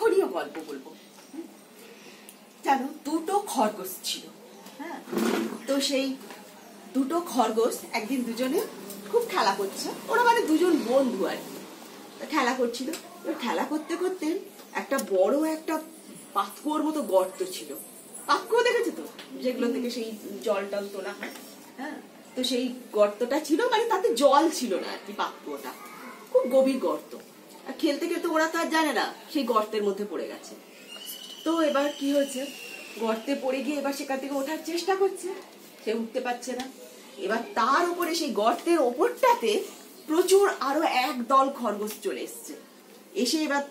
শিক্ষণীয় গল্প বলবো। জানো, দুটো খরগোশ ছিল। হ্যাঁ, তো সেই দুটো খরগোশ একদিন দুজনে খুব খেলা করছে। ওরা মানে দুজন বন্ধু আর কি, খেলা করছিল। খেলা করতে করতে একটা বড় একটা পাতকুয়োর মতো গর্ত ছিল। পাতকুয়ো দেখেছো তো, যেগুলো থেকে সেই জল টল তোলা হয়। হ্যাঁ, তো সেই গর্তটা ছিল, মানে তাতে জল ছিল না আর কি। পাতকুয়োটা খুব গভীর গর্ত। আর খেলতে খেলতে ওরা তো আর জানে না সেই গর্তের মধ্যে পড়ে গেছে। তো এবার কি হয়েছে, গর্তে পড়ে গিয়ে এবার সেখান থেকে ওঠার চেষ্টা করছে, সে উঠতে পারছে না। এবার তার উপরে সেই গর্তের ওপরটাতে প্রচুর আরো এক দল খরগোশ চলে এসছে। এসে এবার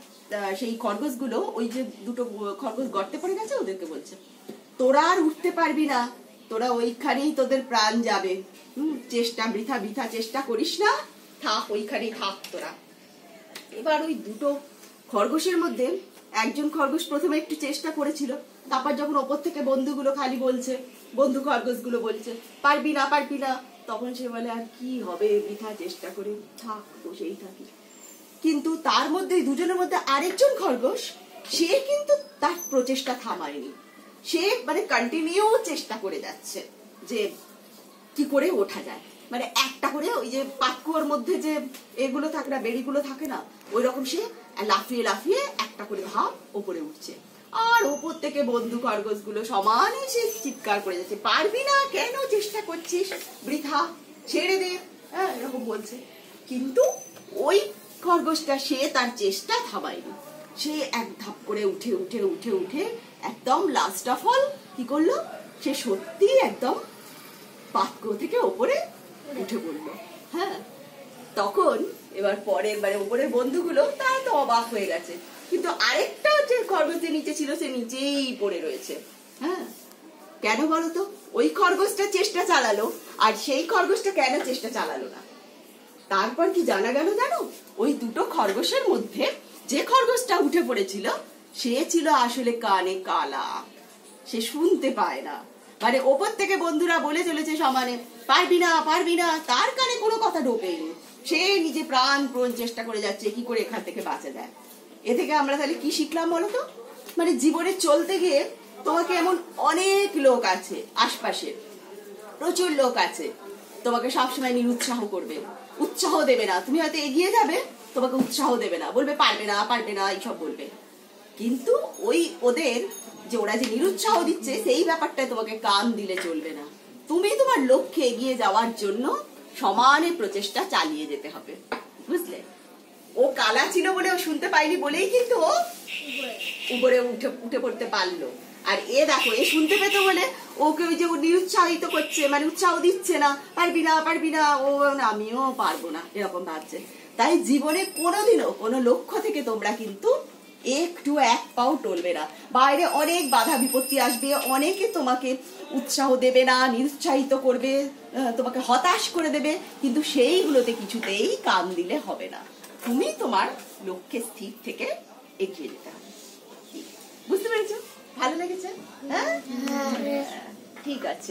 সেই খরগোশগুলো, ওই যে দুটো খরগোশ গর্তে পড়ে গেছে, ওদেরকে বলছে, তোরা আর উঠতে পারবি না, তোরা ওইখানেই তোদের প্রাণ যাবে। চেষ্টা বৃথা চেষ্টা করিস না, থাক ওইখানেই থাক তোরা। এবার ওই দুটো খরগোশের মধ্যে একজন খরগোশ প্রথমে একটু চেষ্টা করেছিল, তারপর যখন ওপর থেকে বন্ধুগুলো খালি বলছে, বন্ধু খরগোশগুলো বলছে পারবি না, তখন সে বলে আর কি হবে, বৃথা চেষ্টা করে থাক, বসেই থাকি। কিন্তু তার মধ্যে দুজনের মধ্যে আরেকজন খরগোশ, সে কিন্তু তার প্রচেষ্টা থামায়নি। সে মানে কন্টিনিউ চেষ্টা করে যাচ্ছে যে কি করে ওঠা যায়। মানে একটা করে ওই যে পাতকুয়োর মধ্যে যে এগুলো থাকে না, বেড়িগুলো থাকে না, ওই রকম সে লাফিয়ে লাফিয়ে একটা করে ধাপ ওপরে উঠছে। আর ওপর থেকে বন্ধু খরগোশ গুলো সমানে সে চিৎকার করে যাচ্ছে, পারবি না, কেন চেষ্টা করছিস, বৃথা, ছেড়ে দে, হ্যাঁ এরকম বলছে। কিন্তু ওই খরগোশটা সে তার চেষ্টা থামায়নি। সে এক ধাপ করে উঠে উঠে উঠে উঠে একদম লাস্ট অফ অল কি করলো, সে সত্যি একদম পাতকুয়ো থেকে ওপরে উঠে পড়লো। হ্যাঁ, তখন এবার পরের বারে ওপরের বন্ধুগুলো তারা তো অবাক হয়ে গেছে, কিন্তু আরেকটা যে খরগোশ নিচে ছিল সে নিচেই পড়ে রয়েছে। হ্যাঁ, কেন বলতো, ওই খরগোশটা চেষ্টা চালালো আর সেই খরগোশটা কেন চেষ্টা চালালো না? তারপর কি জানা গেল জানো, ওই দুটো খরগোশের মধ্যে যে খরগোশটা উঠে পড়েছিল সে ছিল আসলে কানে কালা, সে শুনতে পায় না। মানে ওপর থেকে বন্ধুরা বলে চলেছে সমানে পারবি না, তার কানে কোনো কথা ঢোকেনি। সে নিজে প্রাণ চেষ্টা করে যাচ্ছে কি করে এখান থেকে বাঁচা যায়। এ থেকে আমরা তাহলে কি শিখলাম বলতো, মানে জীবনে চলতে গিয়ে তোমাকে এমন অনেক লোক আছে আশপাশে, প্রচুর লোক আছে তোমাকে সবসময় নিরুৎসাহ করবে, উৎসাহ দেবে না। তুমি হয়তো এগিয়ে যাবে, তোমাকে উৎসাহ দেবে না, বলবে পারবে না এইসব বলবে। কিন্তু ওই ওদের যে ওরা যে নিরুৎসাহ দিচ্ছে সেই ব্যাপারটায় তোমাকে কান দিলে চলবে না। তুমি তোমার লক্ষ্যে এগিয়ে যাওয়ার জন্য সমানে প্রচেষ্টা চালিয়ে যেতে হবে, বুঝলে? ও কালা ছিল বলে, ও শুনতে পাইনি বলেই কিন্তু ও উপরে উঠে পড়তে পারলো। আর এ দেখো, এ শুনতে পেত বলে ওকে ওই যে ও নিরুৎসাহিত করছে, মানে উৎসাহ দিচ্ছে না, পারবি না, ও আমিও পারবো না এরকম ভাবছে। তাই জীবনে কোনোদিনও কোনো লক্ষ্য থেকে তোমরা কিন্তু একটু এক পাও টলবে না। বাইরে অনেক বাধা বিপত্তি আসবে, অনেকে তোমাকে উৎসাহ দেবে না, নিরুৎসাহিত করবে, তোমাকে হতাশ করে দেবে, কিন্তু সেইগুলোতে কিছুতেই কান দিলে হবে না। তুমি তোমার লক্ষ্যে স্থির থেকে এগিয়ে যেতে হবে। বুঝতে পেরেছো? ভালো লেগেছে? হ্যাঁ, ঠিক আছে।